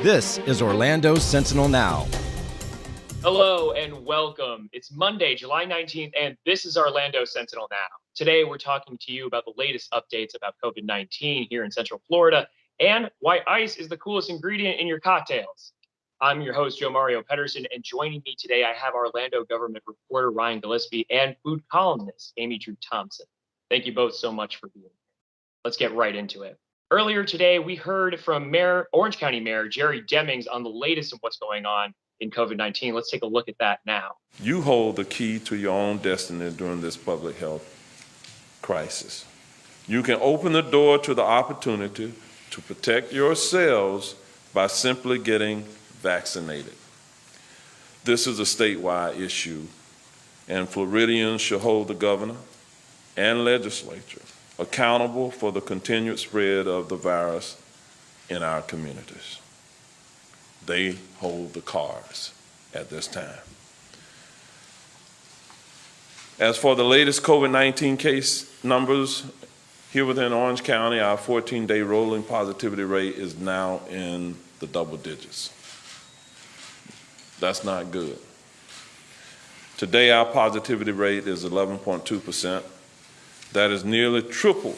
This is Orlando Sentinel Now. Hello and welcome. It's Monday, July 19th, and this is Orlando Sentinel Now. Today, we're talking to you about the latest updates about COVID-19 here in Central Florida and why ice is the coolest ingredient in your cocktails. I'm your host, Joe Mario Pedersen, and joining me today, I have Orlando government reporter Ryan Gillespie and food columnist Amy Drew Thompson. Thank you both so much for being here. Let's get right into it. Earlier today, we heard from Orange County Mayor Jerry Demings on the latest of what's going on in COVID-19. Let's take a look at that now. You hold the key to your own destiny during this public health crisis. You can open the door to the opportunity to protect yourselves by simply getting vaccinated. This is a statewide issue, and Floridians should hold the governor and legislature accountable for the continued spread of the virus in our communities. They hold the cards at this time. As for the latest COVID-19 case numbers, here within Orange County, our 14-day rolling positivity rate is now in the double digits. That's not good. Today, our positivity rate is 11.2%. That is nearly triple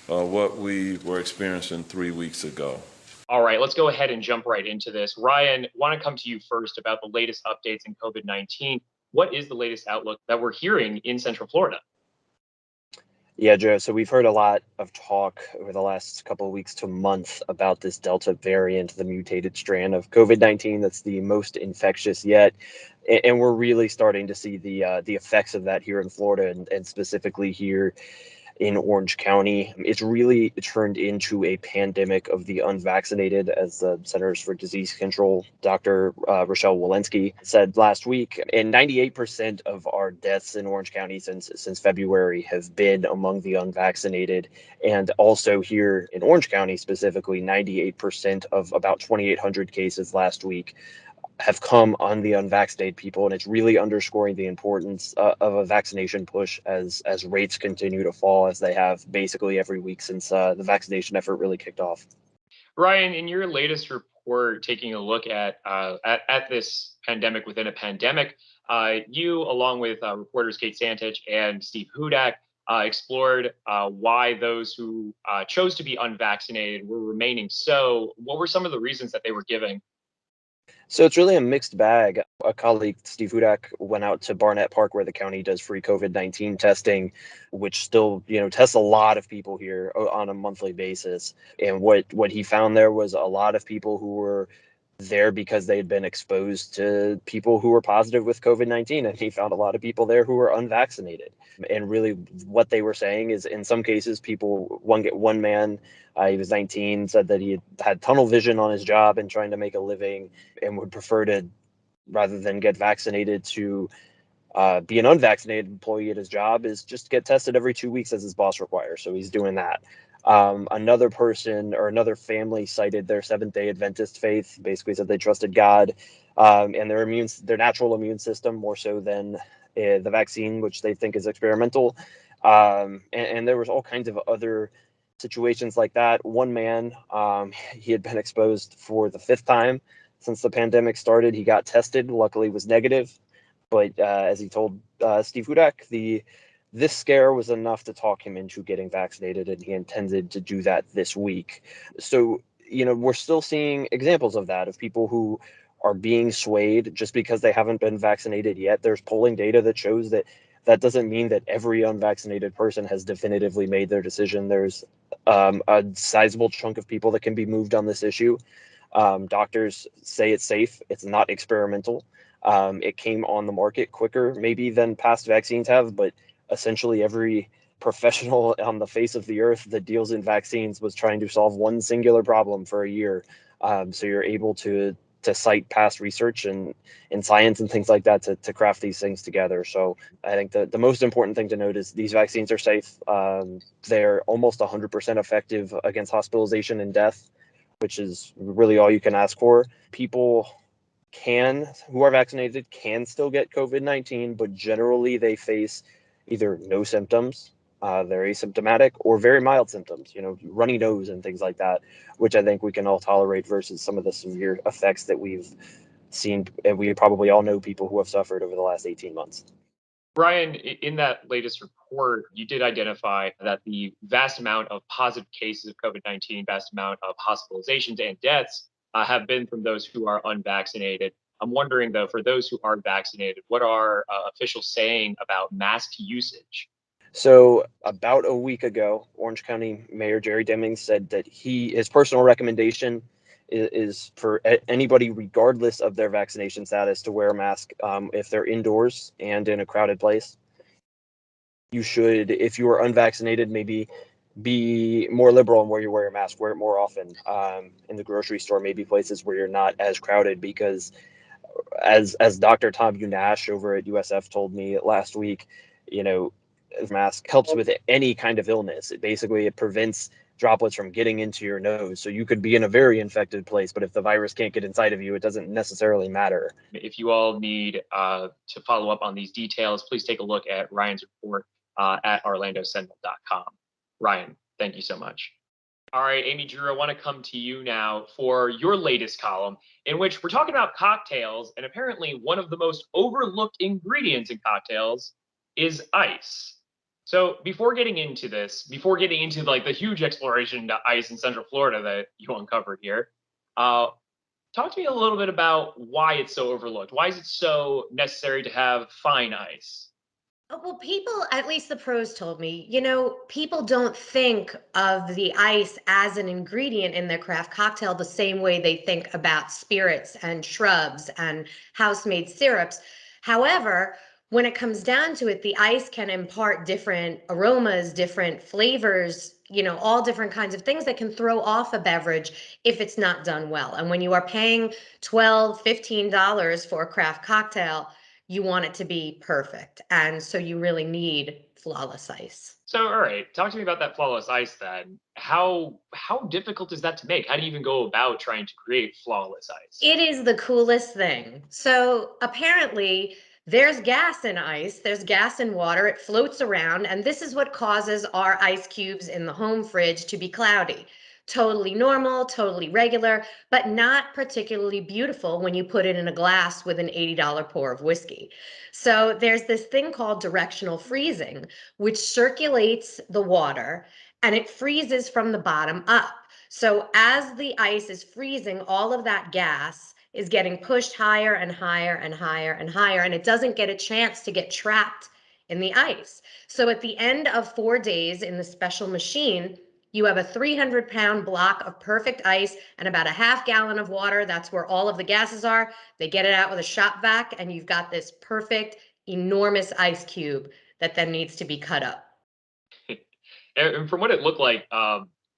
what we were experiencing 3 weeks ago. All right, let's go ahead and jump right into this. Ryan, want to come to you first about the latest updates in COVID-19. What is the latest outlook that we're hearing in Central Florida? Yeah, Joe. So we've heard a lot of talk over the last couple of weeks to month about this Delta variant, the mutated strand of COVID-19 that's the most infectious yet. And we're really starting to see the effects of that here in Florida and specifically here in Orange County. It's really turned into a pandemic of the unvaccinated, as the Centers for Disease Control, Dr. Rochelle Walensky said last week. And 98% of our deaths in Orange County since February have been among the unvaccinated. And also here in Orange County specifically, 98% of about 2,800 cases last week have come on the unvaccinated people, and it's really underscoring the importance of a vaccination push as rates continue to fall, as they have basically every week since the vaccination effort really kicked off. Ryan, in your latest report, taking a look at this pandemic within a pandemic, you, along with reporters Kate Santich and Steve Hudak, explored why those who chose to be unvaccinated were remaining so. What were some of the reasons that they were giving? So it's really a mixed bag. A colleague, Steve Hudak, went out to Barnett Park, where the county does free COVID-19 testing, which still, tests a lot of people here on a monthly basis. And what he found there was a lot of people who were there because they had been exposed to people who were positive with COVID-19. And he found a lot of people there who were unvaccinated. And really what they were saying is, in some cases, one man, he was 19, said that he had tunnel vision on his job and trying to make a living and would prefer to, rather than get vaccinated, to be an unvaccinated employee at his job, is just get tested every 2 weeks as his boss requires. So he's doing that. Another person or another family cited their Seventh-day Adventist faith, basically said they trusted God and their natural immune system more so than the vaccine, which they think is experimental. And there was all kinds of other situations like that. One man, he had been exposed for the 5th time since the pandemic started. He got tested, luckily was negative. But as he told Steve Hudak, this scare was enough to talk him into getting vaccinated, and he intended to do that this week. So, we're still seeing examples of that, of people who are being swayed just because they haven't been vaccinated yet. There's polling data that shows that doesn't mean that every unvaccinated person has definitively made their decision. There's a sizable chunk of people that can be moved on this issue. Doctors say it's safe. It's not experimental. It came on the market quicker maybe than past vaccines have, but essentially every professional on the face of the earth that deals in vaccines was trying to solve one singular problem for a year. So you're able to cite past research and in science and things like that to craft these things together. So I think the most important thing to note is these vaccines are safe. They're almost 100% effective against hospitalization and death, which is really all you can ask for. People who are vaccinated can still get COVID-19, but generally they face either no symptoms they're asymptomatic or very mild symptoms, runny nose and things like that, which I think we can all tolerate versus some of the severe effects that we've seen, and we probably all know people who have suffered over the last 18 months. Brian, in that latest report, you did identify that the vast amount of positive cases of COVID-19, vast amount of hospitalizations and deaths have been from those who are unvaccinated. I'm wondering, though, for those who are vaccinated, what are officials saying about mask usage? So about a week ago, Orange County Mayor Jerry Demings said that his personal recommendation is for anybody, regardless of their vaccination status, to wear a mask if they're indoors and in a crowded place. You should, if you are unvaccinated, maybe be more liberal in where you wear your mask, wear it more often. In the grocery store, maybe places where you're not as crowded, because as Dr. Tom Nash over at USF told me last week, mask helps with any kind of illness. It prevents droplets from getting into your nose. So you could be in a very infected place, but if the virus can't get inside of you, it doesn't necessarily matter. If you all need to follow up on these details, please take a look at Ryan's report at orlandosentinel.com. Ryan, thank you so much. All right, Amy Drew, I want to come to you now for your latest column, in which we're talking about cocktails, and apparently one of the most overlooked ingredients in cocktails is ice. So before getting into like the huge exploration into ice in Central Florida that you uncovered here, talk to me a little bit about why it's so overlooked. Why is it so necessary to have fine ice? Well, people, at least the pros told me, people don't think of the ice as an ingredient in their craft cocktail the same way they think about spirits and shrubs and house-made syrups. However, when it comes down to it, the ice can impart different aromas, different flavors, all different kinds of things that can throw off a beverage if it's not done well. And when you are paying $12, $15 for a craft cocktail, you want it to be perfect. And so you really need flawless ice. So, all right, talk to me about that flawless ice then. How difficult is that to make? How do you even go about trying to create flawless ice? It is the coolest thing. So apparently there's gas in ice, there's gas in water, it floats around, and this is what causes our ice cubes in the home fridge to be cloudy. Totally normal, totally regular, but not particularly beautiful when you put it in a glass with an $80 pour of whiskey. So there's this thing called directional freezing, which circulates the water and it freezes from the bottom up. So as the ice is freezing, all of that gas is getting pushed higher and higher and higher and higher, and it doesn't get a chance to get trapped in the ice. So at the end of 4 days in the special machine, you have a 300-pound block of perfect ice and about a half gallon of water. That's where all of the gases are. They get it out with a shop vac, and you've got this perfect, enormous ice cube that then needs to be cut up. And from what it looked like,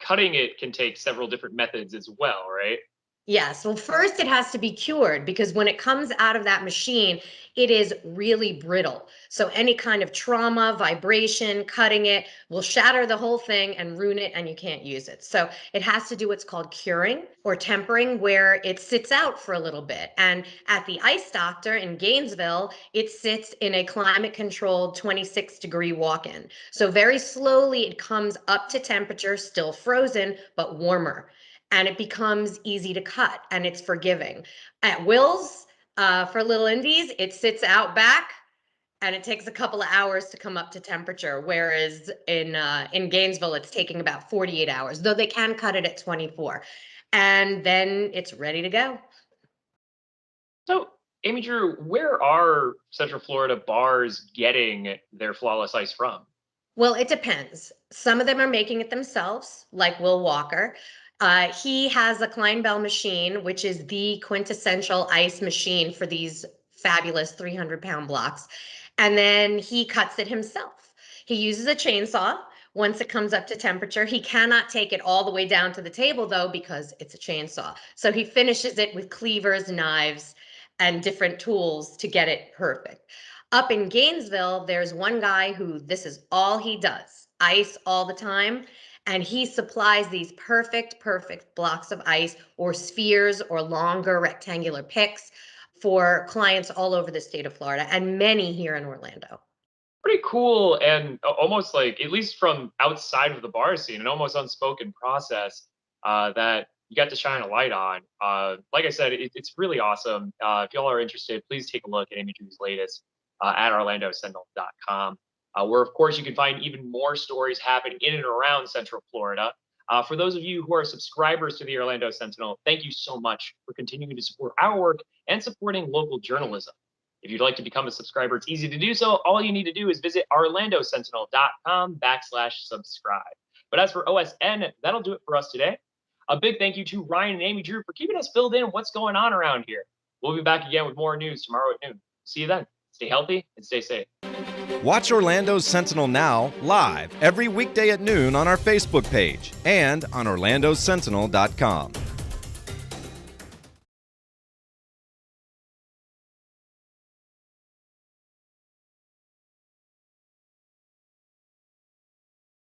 cutting it can take several different methods as well, right? Yes. Well, first it has to be cured, because when it comes out of that machine, it is really brittle. So any kind of trauma, vibration, cutting it will shatter the whole thing and ruin it, and you can't use it. So it has to do what's called curing or tempering, where it sits out for a little bit. And at the Ice Doctor in Gainesville, it sits in a climate controlled 26-degree walk-in. So very slowly it comes up to temperature, still frozen, but warmer, and it becomes easy to cut and it's forgiving. At Will's, for Little Indies, it sits out back and it takes a couple of hours to come up to temperature, whereas in Gainesville, it's taking about 48 hours, though they can cut it at 24. And then it's ready to go. So, Amy Drew, where are Central Florida bars getting their flawless ice from? Well, it depends. Some of them are making it themselves, like Will Walker. He has a Klein Bell machine, which is the quintessential ice machine for these fabulous 300-pound blocks. And then he cuts it himself. He uses a chainsaw. Once it comes up to temperature, he cannot take it all the way down to the table, though, because it's a chainsaw. So he finishes it with cleavers, knives, and different tools to get it perfect. Up in Gainesville, there's one guy who this is all he does, ice all the time. And he supplies these perfect blocks of ice or spheres or longer rectangular picks for clients all over the state of Florida and many here in Orlando. pretty cool and almost like, at least from outside of the bar scene, an almost unspoken process that you got to shine a light on. Like I said, it's really awesome. If y'all are interested, please take a look at Amy Drew's latest at orlandosentinel.com, where, of course, you can find even more stories happening in and around Central Florida. For those of you who are subscribers to the Orlando Sentinel, thank you so much for continuing to support our work and supporting local journalism. If you'd like to become a subscriber, it's easy to do so. All you need to do is visit orlandosentinel.com/subscribe. But as for OSN, that'll do it for us today. A big thank you to Ryan and Amy Drew for keeping us filled in what's going on around here. We'll be back again with more news tomorrow at noon. See you then. Stay healthy and stay safe. Watch Orlando Sentinel Now live every weekday at noon on our Facebook page and on orlandosentinel.com.